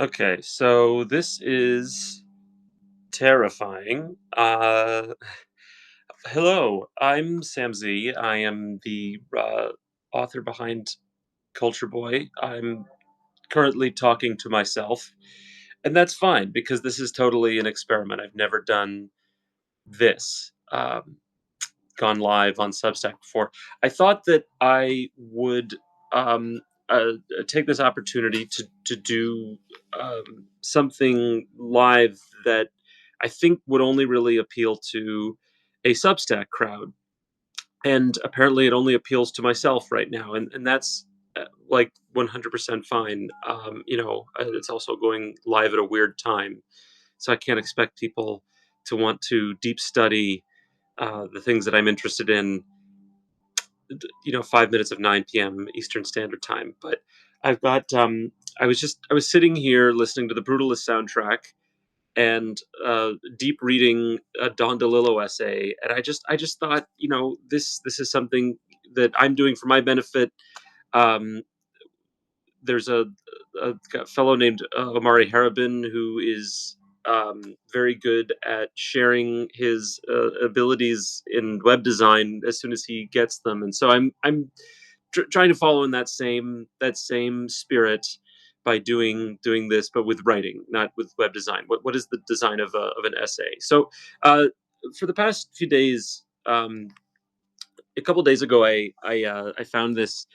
Okay, so this is terrifying. Hello, I'm Sam Z. I am the author behind Culture Boy. I'm currently talking to myself, and that's fine because this is totally an experiment. I've never done this, gone live on Substack before. I thought that I would um, take this opportunity to do something live that I think would only really appeal to a Substack crowd, and apparently it only appeals to myself right now, and that's like 100% fine. It's also going live at a weird time, so I can't expect people to want to deep study the things that I'm interested in, 5 minutes of 9 p.m. Eastern Standard Time. But I've got, I was sitting here listening to the Brutalist soundtrack and deep reading a Don DeLillo essay. And I just thought, this is something that I'm doing for my benefit. Um, there's a fellow named Omari Harabin who is very good at sharing his abilities in web design as soon as he gets them, and so I'm trying to follow in that same spirit by doing this, but with writing, not with web design. What is the design of an essay? So uh, for the past few days, a couple days ago, I found this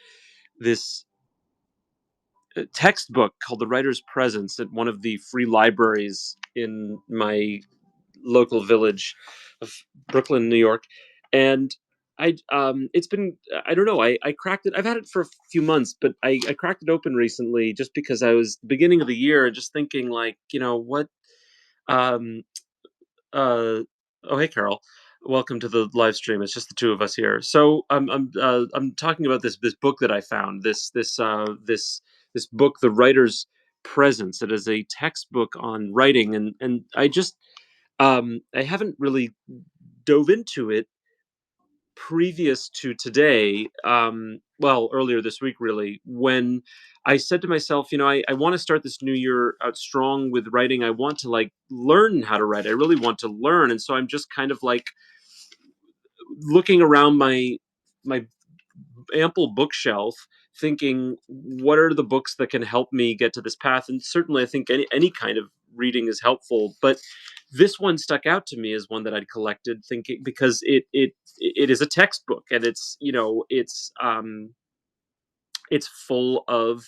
textbook called The Writer's Presence at one of the free libraries in my local village of Brooklyn, New York. And it's been, I don't know, I cracked it. I've had it for a few months, but I cracked it open recently just because I was beginning of the year and just thinking, like, what um uh oh, hey, Carol, welcome to the live stream. It's just the two of us here. So I'm talking about this book that I found, this book, The Writer's Presence. It is a textbook on writing, and I haven't really dove into it previous to today. Well, earlier this week, really, when I said to myself, I want to start this new year out strong with writing. I want to, like, learn how to write. I really want to learn, and so I'm just kind of like looking around my ample bookshelf, thinking, what are the books that can help me get to this path? And certainly I think any kind of reading is helpful, but this one stuck out to me as one that I'd collected, thinking, because it is a textbook, and it's full of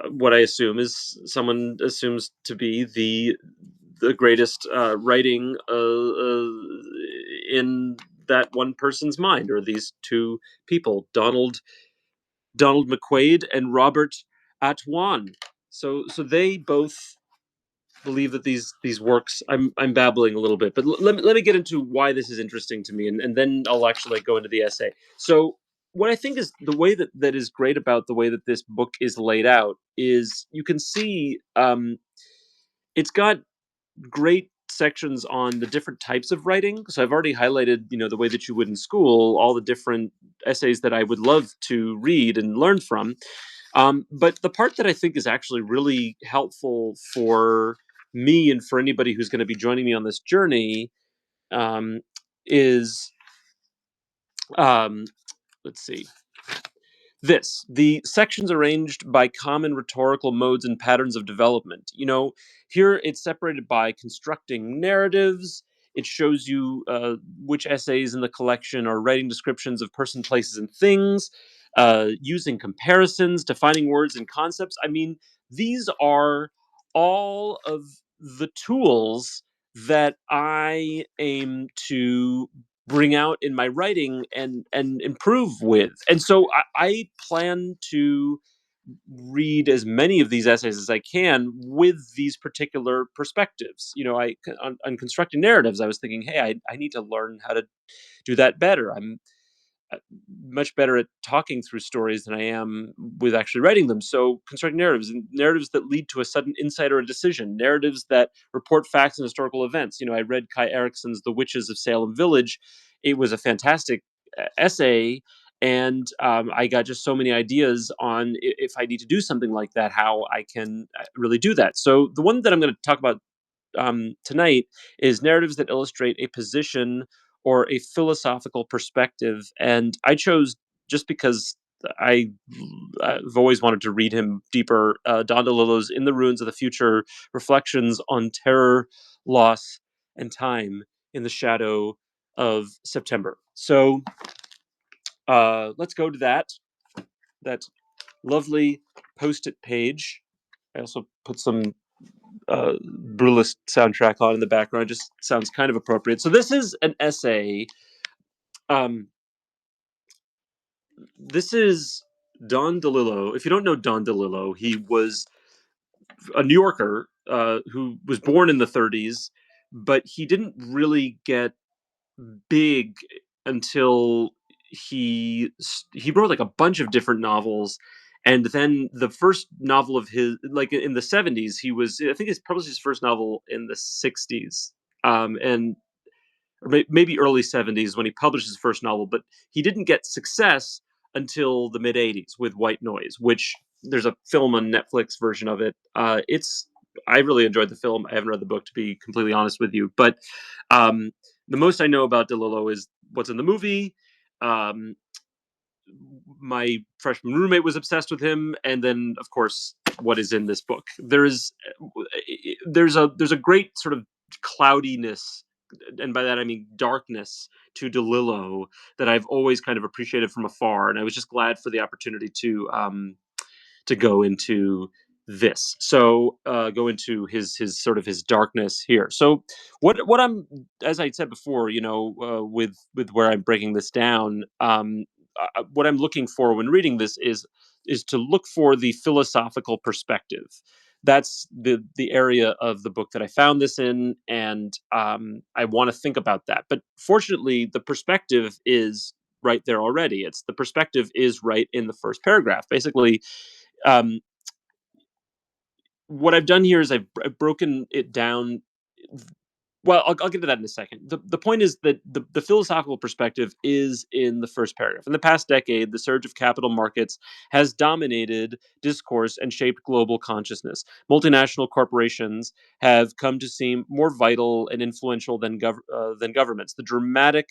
what I assume is, someone assumes to be, the greatest writing in that one person's mind, or these two people, Donald McQuaid and Robert Atwan. So they both believe that these works. I'm babbling a little bit, but let me get into why this is interesting to me, and then I'll actually, like, go into the essay. So what I think is the way that is great about the way that this book is laid out is, you can see, it's got great sections on the different types of writing. So I've already highlighted, the way that you would in school, all the different essays that I would love to read and learn from. But the part that I think is actually really helpful for me and for anybody who's going to be joining me on this journey, um, is, um, let's see, the sections arranged by common rhetorical modes and patterns of development. Here it's separated by constructing narratives. It shows you which essays in the collection are writing descriptions of person, places, and things, using comparisons, defining words and concepts. I mean, these are all of the tools that I aim to bring out in my writing and improve with. And so I plan to read as many of these essays as I can with these particular perspectives. On constructing narratives, I was thinking, hey, I need to learn how to do that better. I'm uh, much better at talking through stories than I am with actually writing them. So constructing narratives, and narratives that lead to a sudden insight or a decision, narratives that report facts and historical events. I read Kai Erickson's The Witches of Salem Village. It was a fantastic essay, And I got just so many ideas on if I need to do something like that, how I can really do that. So the one that I'm going to talk about tonight is narratives that illustrate a position or a philosophical perspective. And I chose, just because I, I've always wanted to read him deeper, Don DeLillo's In the Ruins of the Future: Reflections on Terror, Loss, and Time in the Shadow of September. So let's go to that lovely post-it page. I also put some Brutalist soundtrack on in the background. Just sounds kind of appropriate. So this is an essay. Um, this is Don DeLillo. If you don't know Don DeLillo, he was a New Yorker who was born in the 30s, but he didn't really get big until he wrote like a bunch of different novels. And then the first novel of his, like in the 70s, I think it's probably his first novel in the 60s. And or maybe early 70s when he published his first novel, but he didn't get success until the mid 80s with White Noise, which there's a film on Netflix version of it. I really enjoyed the film. I haven't read the book, to be completely honest with you, but um, the most I know about DeLillo is what's in the movie. Um, my freshman roommate was obsessed with him, and then of course what is in this book. There's a great sort of cloudiness, and by that I mean darkness, to DeLillo that I've always kind of appreciated from afar, and I was just glad for the opportunity to go into this. So go into his sort of his darkness here. So what I'm, as I said before, with where I'm breaking this down, what I'm looking for when reading this is to look for the philosophical perspective. That's the area of the book that I found this in, and I want to think about that. But fortunately, the perspective is right there already. It's the perspective is right in the first paragraph. Basically, um, what I've done here is I've broken it down. Well, I'll get to that in a second. The point is that the philosophical perspective is in the first paragraph. In the past decade, the surge of capital markets has dominated discourse and shaped global consciousness. Multinational corporations have come to seem more vital and influential than governments. The dramatic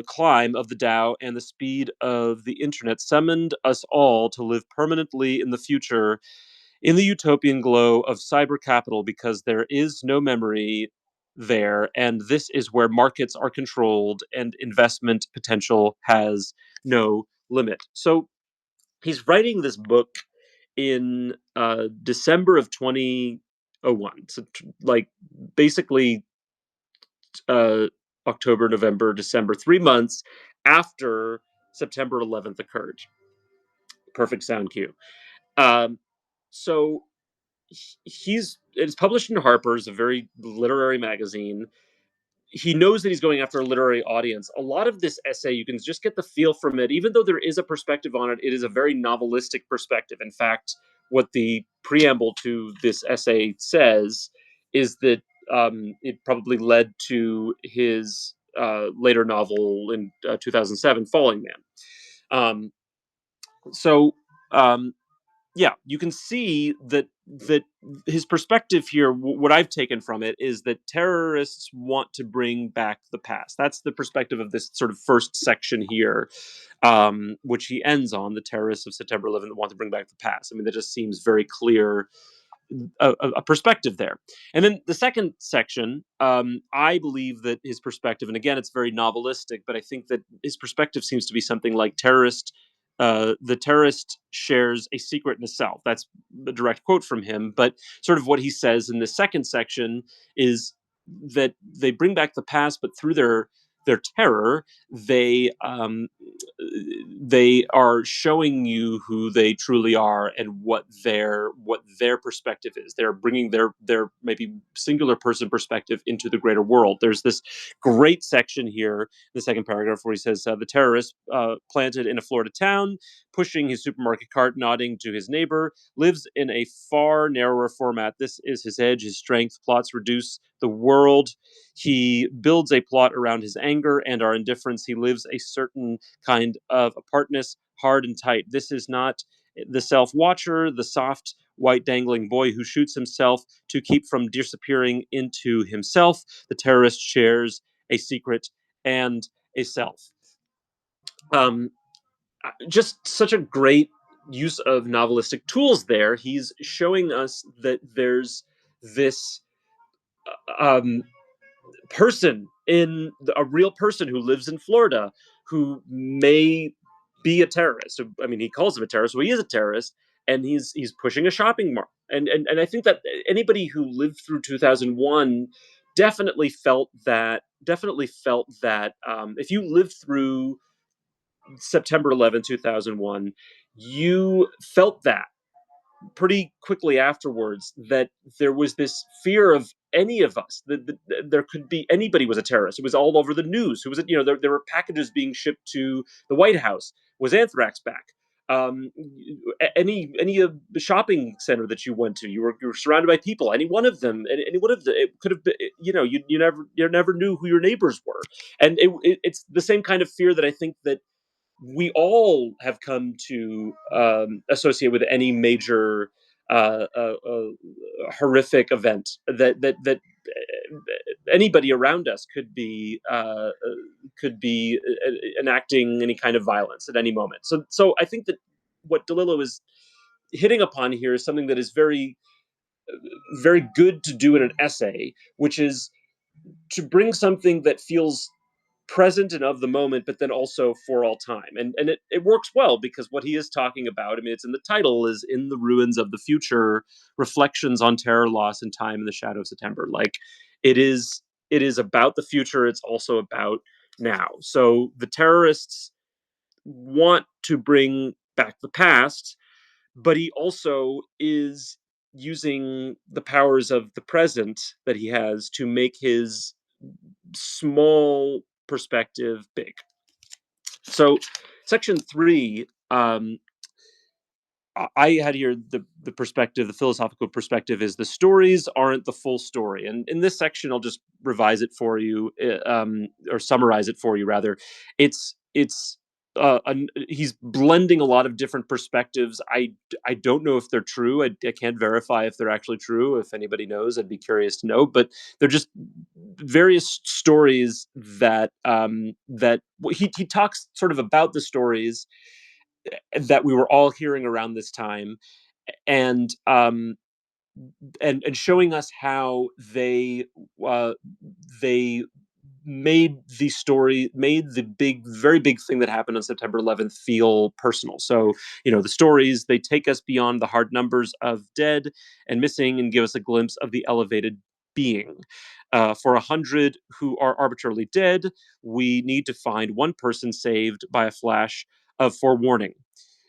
climb of the Dow and the speed of the internet summoned us all to live permanently in the future, in the utopian glow of cyber capital, because there is no memory there, and this is where markets are controlled and investment potential has no limit. So he's writing this book in December of 2001. So like basically uh, October, November, December, 3 months after September 11th occurred. Perfect sound cue. Um, so it's published in Harper's, a very literary magazine. He knows that he's going after a literary audience. A lot of this essay, you can just get the feel from it. Even though there is a perspective on it, it is a very novelistic perspective. In fact, what the preamble to this essay says is that it probably led to his later novel in 2007, Falling Man. Um, so um, yeah, you can see that his perspective here, what I've taken from it, is that terrorists want to bring back the past. That's the perspective of this sort of first section here, which he ends on: the terrorists of September 11th want to bring back the past. I mean, that just seems very clear, a perspective there. And then the second section, I believe that his perspective, and again, it's very novelistic, but I think that his perspective seems to be something like the terrorist shares a secret in itself. That's a direct quote from him. But sort of what he says in the second section is that they bring back the past, but through their terror, they are showing you who they truly are and what their perspective is. They're bringing their maybe singular person perspective into the greater world. There's this great section here in the second paragraph where he says, the terrorist, planted in a Florida town, pushing his supermarket cart, nodding to his neighbor, lives in a far narrower format. This is his edge, his strength. Plots reduce the world He builds a plot around his anger and our indifference. He lives a certain kind of apartness, hard and tight. This is not the self-watcher, the soft, white dangling boy who shoots himself to keep from disappearing into himself. The terrorist shares a secret and a self. Um, just such a great use of novelistic tools there. He's showing us that there's this um, person in a real person who lives in Florida who may be a terrorist. I mean, he calls him a terrorist, so he is a terrorist, and he's pushing a shopping mall. And I think that anybody who lived through 2001 definitely felt that if you lived through September 11, 2001, you felt that pretty quickly afterwards, that there was this fear of any of us, that there could be anybody was a terrorist. It was all over the news. Who was it? There were packages being shipped to the White House. Was anthrax back? Um, any shopping center that you went to, you were surrounded by people. Any one of them, any one of the, it could have been. You never knew who your neighbors were, and it's the same kind of fear that I think that we all have come to associate with any major horrific event that anybody around us could be enacting any kind of violence at any moment. So I think that what DeLillo is hitting upon here is something that is very very good to do in an essay, which is to bring something that feels present and of the moment, but then also for all time. And it works well because what he is talking about, I mean, it's in the title, is In the Ruins of the Future, Reflections on Terror, Loss, and Time in the Shadow of September. Like it is about the future, it's also about now. So the terrorists want to bring back the past, but he also is using the powers of the present that he has to make his small perspective big. So, section three, I had here the perspective, the philosophical perspective is the stories aren't the full story. And in this section, I'll just revise it for you, or summarize it for you rather. He's blending a lot of different perspectives. I don't know if they're true. I can't verify if they're actually true. If anybody knows, I'd be curious to know. But they're just various stories that he talks sort of about the stories that we were all hearing around this time, and and showing us how they made the very big thing that happened on September 11th feel personal. So the stories, they take us beyond the hard numbers of dead and missing and give us a glimpse of the elevated being. For 100 who are arbitrarily dead, we need to find one person saved by a flash of forewarning.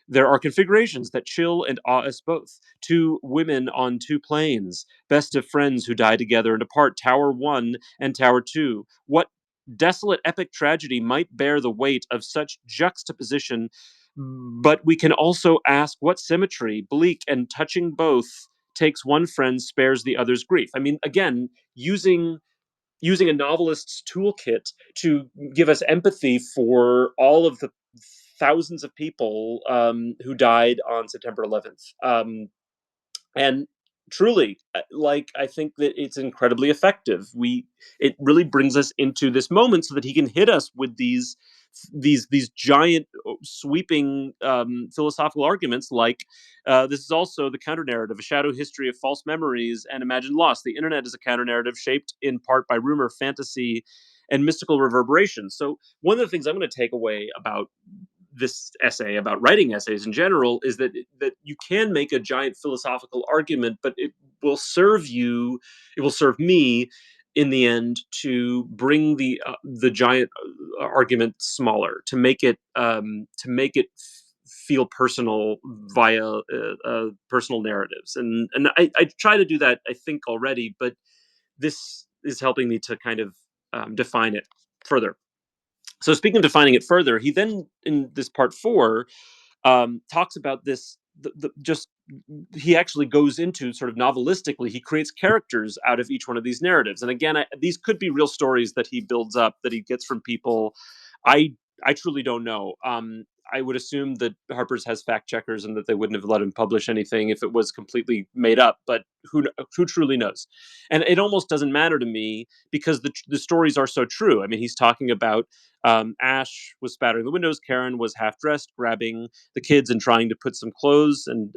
There are configurations that chill and awe us both. Two women on two planes, best of friends who die together and apart, Tower 1 and Tower 2. What desolate epic tragedy might bear the weight of such juxtaposition? But we can also ask what symmetry, bleak and touching both, takes one friend, spares the other's grief. I mean, again, using a novelist's toolkit to give us empathy for all of the thousands of people who died on September 11th. And truly, like, I think that it's incredibly effective. It really brings us into this moment so that he can hit us with these giant sweeping philosophical arguments like this is also the counter narrative, a shadow history of false memories and imagined loss. The internet is a counter narrative shaped in part by rumor, fantasy, and mystical reverberation. So one of the things I'm going to take away about this essay, about writing essays in general, is that you can make a giant philosophical argument, but it will serve me in the end to bring the giant argument smaller, to make it feel personal via personal narratives. And I try to do that, I think, already, but this is helping me to kind of define it further. So speaking of defining it further, he then, in this part four, talks about this just he actually goes into sort of novelistically, he creates characters out of each one of these narratives. And again, these could be real stories that he builds up, that he gets from people. I i truly don't know. I would assume that Harper's has fact checkers and that they wouldn't have let him publish anything if it was completely made up, but who truly knows? And it almost doesn't matter to me, because the stories are so true. I mean, he's talking about, Ash was spattering the windows, Karen was half dressed grabbing the kids and trying to put some clothes, and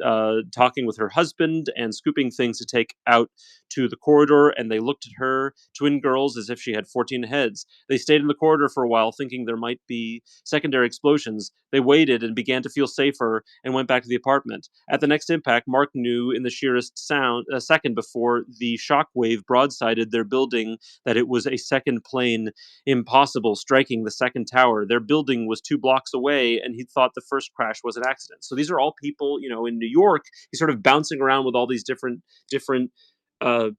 talking with her husband and scooping things to take out to the corridor. And they looked at her, twin girls, as if she had 14 heads. They stayed in the corridor for a while, thinking there might be secondary explosions. They waited and began to feel safer and went back to the apartment. At the next impact, Mark knew in the sheerest sound, a second before the shock wave broadsided their building, that it was a second plane, impossible, striking the second tower. Their building was 2 blocks away, and he thought the first crash was an accident. So these are all people, in New York. He's sort of bouncing around with all these different uh,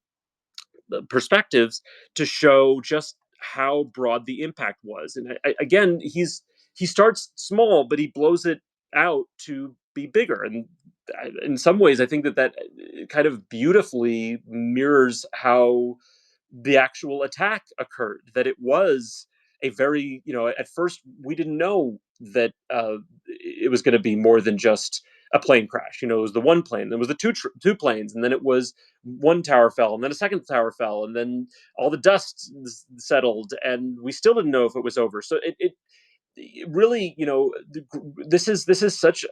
perspectives to show just how broad the impact was. And again, he starts small, but he blows it out to be bigger. And in some ways, I think that kind of beautifully mirrors how the actual attack occurred. That it was a very, at first we didn't know that it was going to be more than just a plane crash. It was the one plane, there was the two planes, and then it was one tower fell, and then a second tower fell, and then all the dust settled, and we still didn't know if it was over. So it really, this is such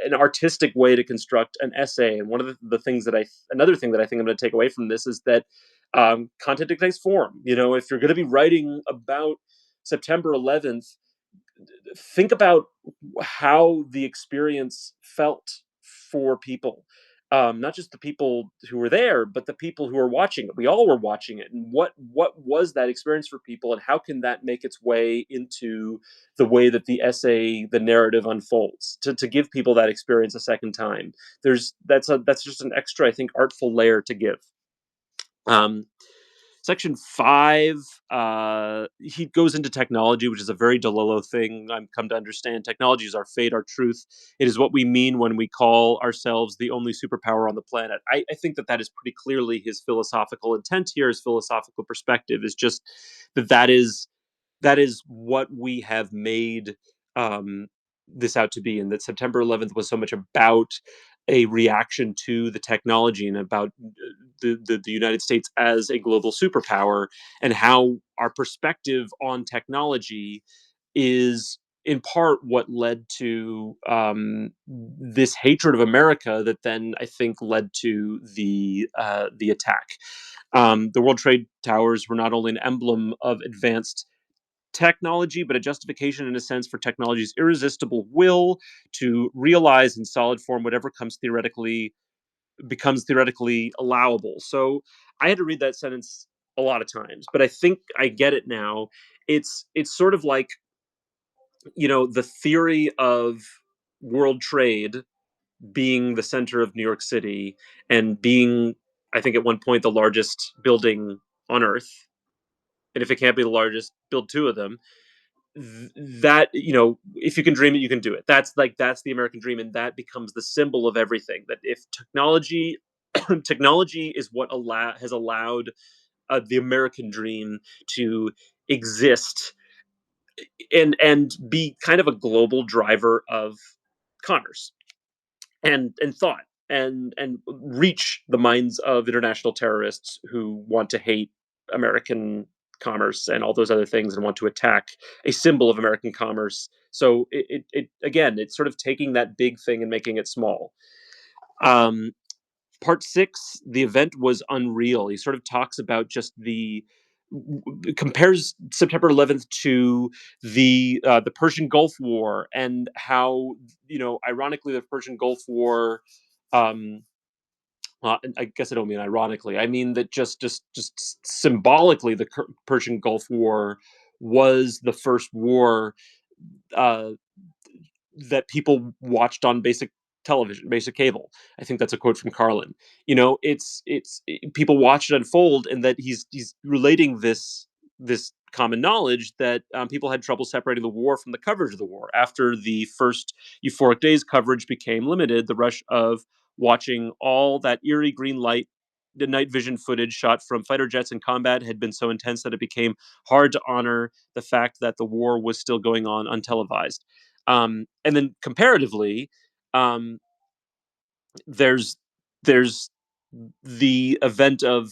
an artistic way to construct an essay. And one of the things another thing that I think I'm going to take away from this is that, content dictates form. If you're going to be writing about September 11th, think about how the experience felt for people, not just the people who were there, but the people who were watching it. We all were watching it, and what was that experience for people, and how can that make its way into the way that the narrative unfolds, to give people that experience a second time. That's just an extra, I think, artful layer to give. um, Section 5, he goes into technology, which is a very DeLillo thing. I've come to understand technology is our fate, our truth. It is what we mean when we call ourselves the only superpower on the planet. I think that is pretty clearly his philosophical intent here. His philosophical perspective is just that is what we have made, um, this out to be, and that September 11th was so much about a reaction to the technology, and about the United States as a global superpower, and how our perspective on technology is in part what led to, this hatred of America that then I think led to the attack. The World Trade Towers were not only an emblem of advanced technology, but a justification in a sense for technology's irresistible will to realize in solid form whatever becomes theoretically allowable. So I had to read that sentence a lot of times, but I think I get it now. It's sort of like, the theory of world trade being the center of New York City, and being, I think, at one point the largest building on earth. And if it can't be the largest, build two of them. That, if you can dream it, you can do it. That's the American dream, and that becomes the symbol of everything. That if technology is what has allowed, the American dream to exist, and be kind of a global driver of commerce and thought, and reach the minds of international terrorists who want to hate American commerce and all those other things, and want to attack a symbol of American commerce. So again, it's sort of taking that big thing and making it small. Um, Part 6, the event was unreal. He sort of talks about just compares September 11th to the Persian Gulf War, and how, ironically, the Persian Gulf War, um I guess I don't mean ironically. I mean that just symbolically, the Persian Gulf War was the first war, uh, that people watched on basic television, basic cable. I think that's a quote from Carlin. People watched it unfold, and that he's relating this. this common knowledge that people had trouble separating the war from the coverage of the war. After the first euphoric days, coverage became limited. The rush of watching all that eerie green light, the night vision footage shot from fighter jets in combat had been so intense that it became hard to honor the fact that the war was still going on untelevised. And then comparatively, um, there's there's the event of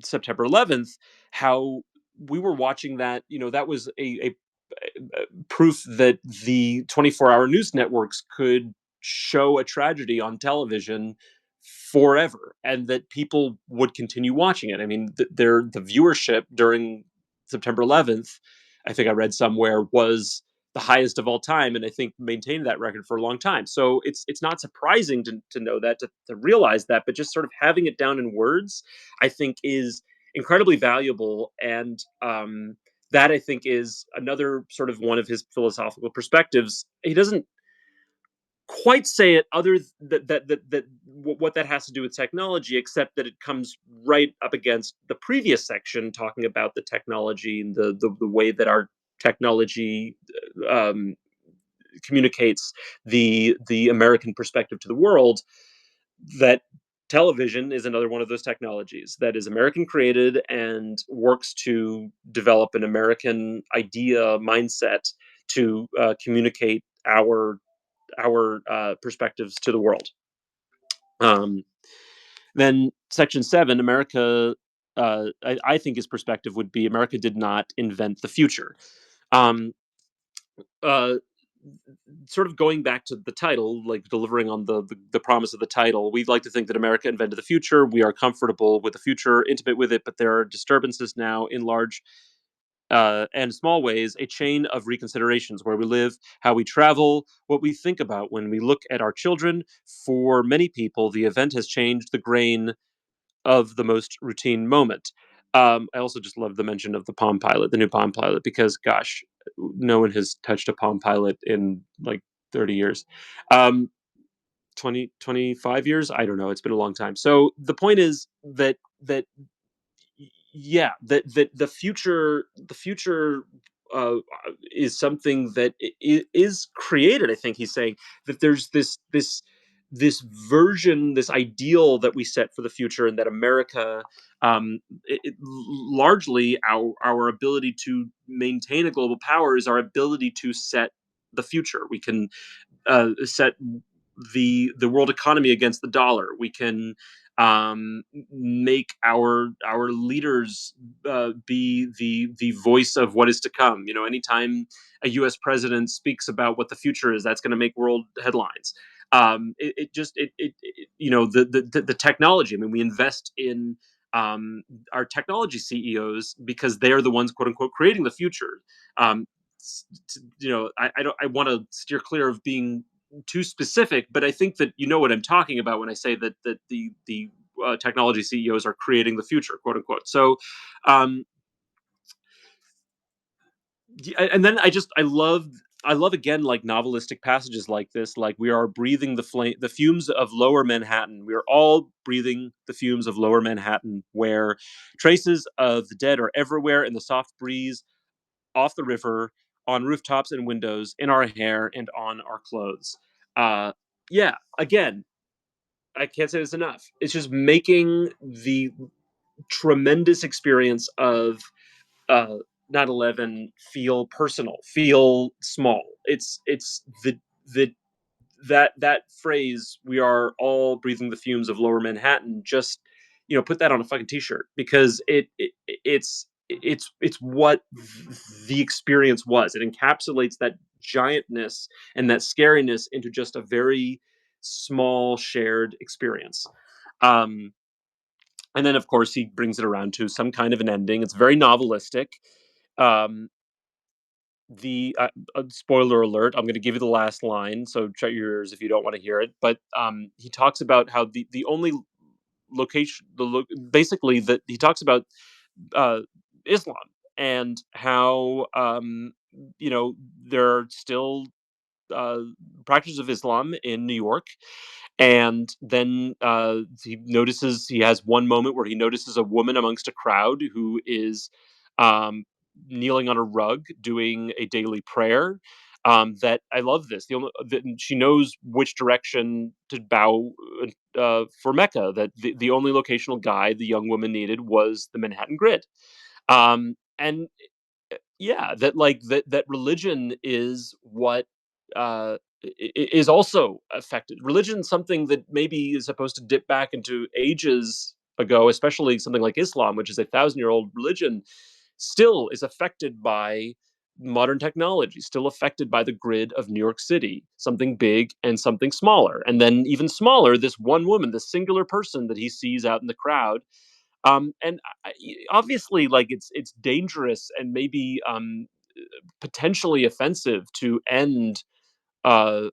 September 11th, how we were watching that, that was a proof that the 24-hour news networks could show a tragedy on television forever and that people would continue watching it. I mean, the viewership during September 11th, I think I read somewhere, was the highest of all time, and I think maintained that record for a long time. So it's not surprising to know that, to realize that, but just sort of having it down in words, I think, is incredibly valuable. And that, I think, is another sort of one of his philosophical perspectives. He doesn't quite say it other what that has to do with technology, except that it comes right up against the previous section talking about the technology and the way that our technology um, communicates the American perspective to the world. That television is another one of those technologies that is American created and works to develop an American idea mindset to communicate our perspectives to the world. Um, then section 7, America. I think his perspective would be America did not invent the future. Um, uh, Sort of going back to the title, like delivering on the promise of the title, we'd like to think that America invented the future. We are comfortable with the future, intimate with it, but there are disturbances now in large and small ways, a chain of reconsiderations where we live, how we travel, what we think about when we look at our children. For many people, the event has changed the grain of the most routine moment. I also just love the mention of the Palm Pilot, the new Palm Pilot, because gosh, no one has touched a Palm Pilot in like 30 years. Um, 20, 25 years. I don't know. It's been a long time. So the point is that yeah, that the future uh, is something that is created. I think he's saying that there's this version, this ideal that we set for the future, and that America, largely our ability to maintain a global power is our ability to set the future. We can set the world economy against the dollar. We can make our leaders be the voice of what is to come. Anytime a U.S. president speaks about what the future is, that's going to make world headlines. The technology. I mean, we invest in our technology CEOs because they are the ones, quote unquote, creating the future. Um, I want to steer clear of being too specific, but I think that you know what I'm talking about when I say that the technology CEOs are creating the future, quote unquote. So, um, and then I love again, like novelistic passages like this, like we are breathing the fumes of Lower Manhattan. We are all breathing the fumes of Lower Manhattan, where traces of the dead are everywhere in the soft breeze off the river, on rooftops and windows, in our hair, and on our clothes. Uh, yeah, again, I can't say this enough. It's just making the tremendous experience of uh, 9/11 feel personal, feel small. It's the that phrase, "We are all breathing the fumes of Lower Manhattan." Just put that on a fucking t-shirt, because it's what the experience was. It encapsulates that giantness and that scariness into just a very small shared experience. Um, and then, of course, he brings it around to some kind of an ending. It's very novelistic. Um, the Spoiler alert, I'm going to give you the last line, so shut your ears if you don't want to hear it. But he talks about how the only location, basically, that he talks about uh, Islam, and how there are still uh, practices of Islam in New York. And then he has one moment where he notices a woman amongst a crowd who is kneeling on a rug doing a daily prayer. That I love this. She knows which direction to bow for Mecca. That the only locational guide the young woman needed was the Manhattan Grid. And yeah, that religion is what is also affected. Religion, something that maybe is supposed to dip back into ages ago, especially something like Islam, which is a 1,000-year-old religion, still is affected by modern technology, still affected by the grid of New York City, something big and something smaller. And then even smaller, this one woman, this singular person that he sees out in the crowd. And obviously, like, it's dangerous and maybe potentially offensive to end uh,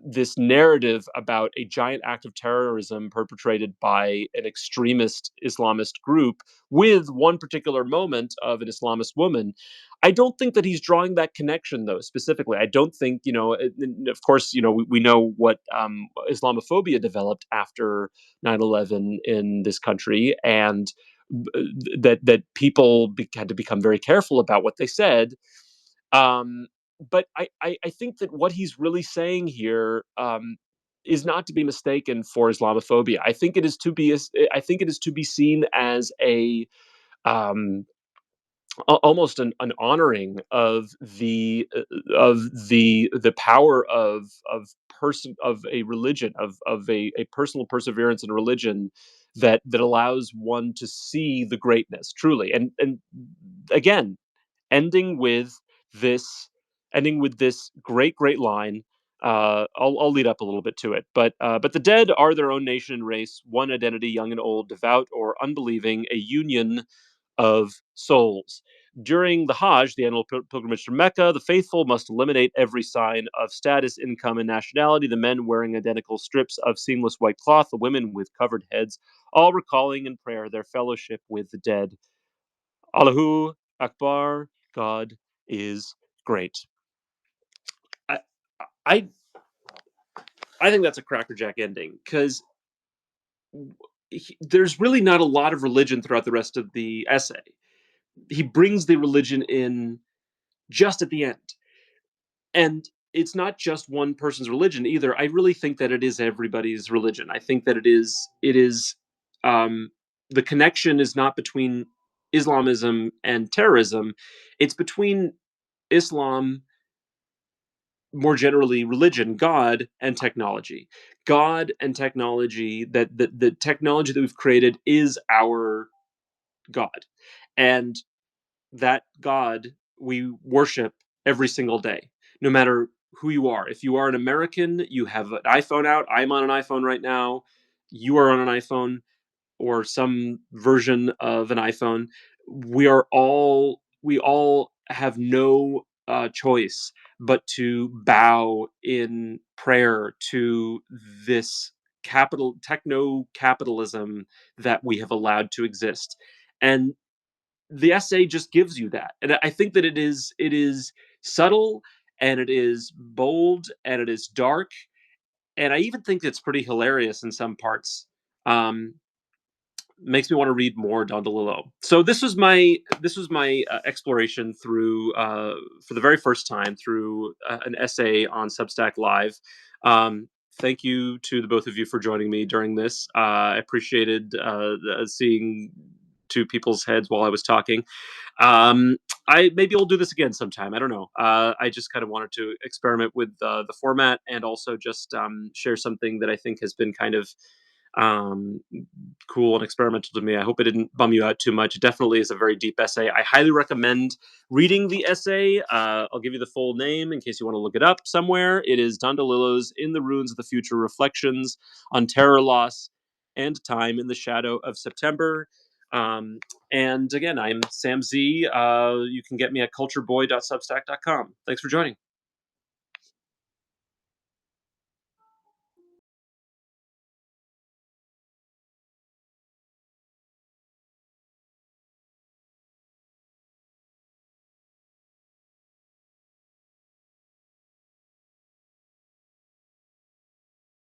this narrative about a giant act of terrorism perpetrated by an extremist Islamist group with one particular moment of an Islamist woman. I don't think that he's drawing that connection, though, specifically. I don't think, of course, we know what Islamophobia developed after 9/11 in this country, and that people had to become very careful about what they said. But I think that what he's really saying here is not to be mistaken for Islamophobia. I think it is to be seen as um, almost an honoring of the power of a religion, of a personal perseverance in a religion that allows one to see the greatness truly. And again, ending with this ending with this great line. I'll lead up a little bit to it, but the dead are their own nation and race, one identity, young and old, devout or unbelieving, a union of souls. During the Hajj, the annual pilgrimage to Mecca, the faithful must eliminate every sign of status, income, and nationality. The men wearing identical strips of seamless white cloth, the women with covered heads, all recalling in prayer their fellowship with the dead. Allahu Akbar, God is great. I I I think that's a crackerjack ending because there's really not a lot of religion throughout the rest of the essay. He brings the religion in just at the end, and it's not just one person's religion either. I really think that it is everybody's religion. I think that it is um, the connection is not between Islamism and terrorism; it's between Islam, more generally religion, God and technology. God and technology, that the technology that we've created is our God. And that God we worship every single day, no matter who you are. If you are an American, you have an iPhone out. I'm on an iPhone right now. You are on an iPhone or some version of an iPhone. We all have no choice but to bow in prayer to this capital techno capitalism that we have allowed to exist. And the essay just gives you that. And I think that it is subtle, and it is bold, and it is dark, and I even think it's pretty hilarious in some parts. Um, Makes me want to read more Don DeLillo. So this was my exploration through for the very first time through an essay on Substack Live. Thank you to the both of you for joining me during this. I appreciated seeing two people's heads while I was talking. Um, I maybe I'll do this again sometime. I don't know. I just kind of wanted to experiment with the format and also just share something that I think has been kind of um, cool and experimental to me. I hope it didn't bum you out too much. It definitely is a very deep essay. I highly recommend reading the essay. I'll give you the full name in case you want to look it up somewhere. It is Don DeLillo's "In the Ruins of the Future: Reflections on Terror, Loss, and Time in the Shadow of September." Um, and again, I'm Sam Z. You can get me at cultureboy.substack.com. Thanks for joining.